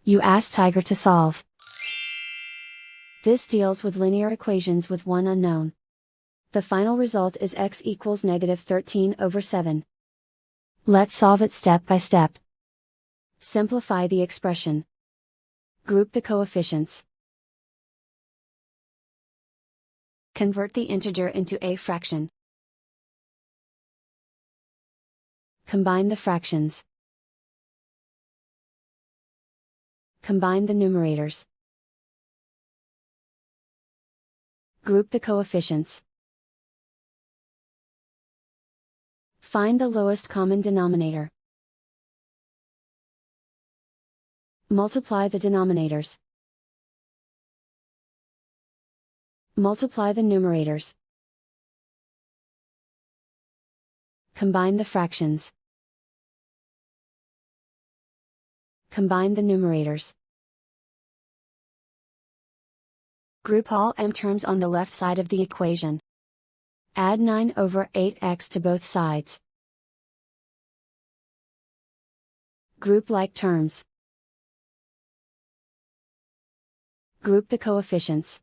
You ask Tiger to solve. This deals with linear equations with one unknown. The final result is x equals -13/7. Let's solve it step by step. Simplify the expression. Group the coefficients. Convert the integer into a fraction. Combine the fractions. Combine the numerators. Group the coefficients. Find the lowest common denominator. Multiply the denominators. Multiply the numerators. Combine the fractions. Combine the numerators. Group all m terms on the left side of the equation. Add 9/8x to both sides. Group like terms. Group the coefficients.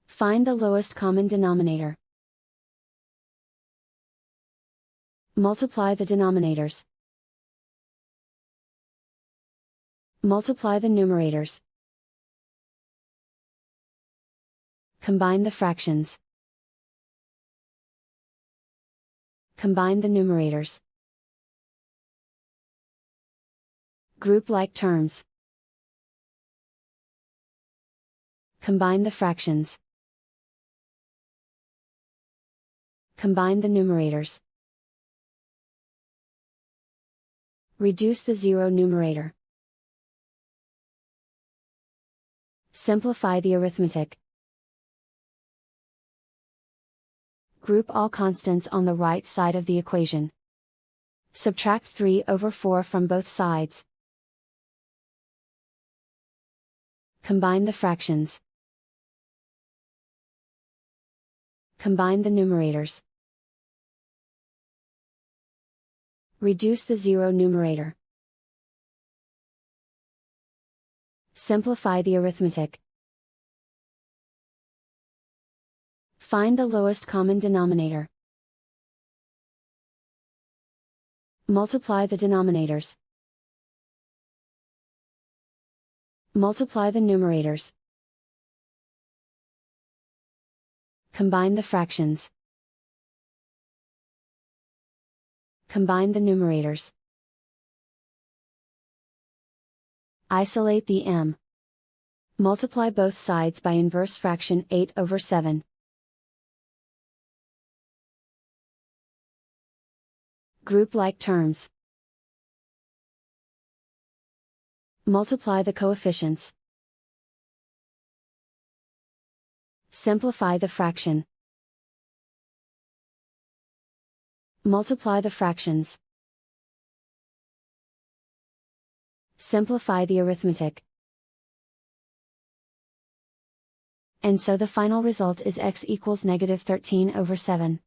Find the lowest common denominator. Multiply the denominators. Multiply the numerators. Combine the fractions. Combine the numerators. Group like terms. Combine the fractions. Combine the numerators. Reduce the zero numerator. Simplify the arithmetic. Group all constants on the right side of the equation. Subtract 3/4 from both sides. Combine the fractions. Combine the numerators. Reduce the zero numerator. Simplify the arithmetic. Find the lowest common denominator. Multiply the denominators. Multiply the numerators. Combine the fractions. Combine the numerators. Isolate the m. Multiply both sides by inverse fraction 8/7. Group like terms. Multiply the coefficients. Simplify the fraction. Multiply the fractions. Simplify the arithmetic. And so the final result is x equals -13/7.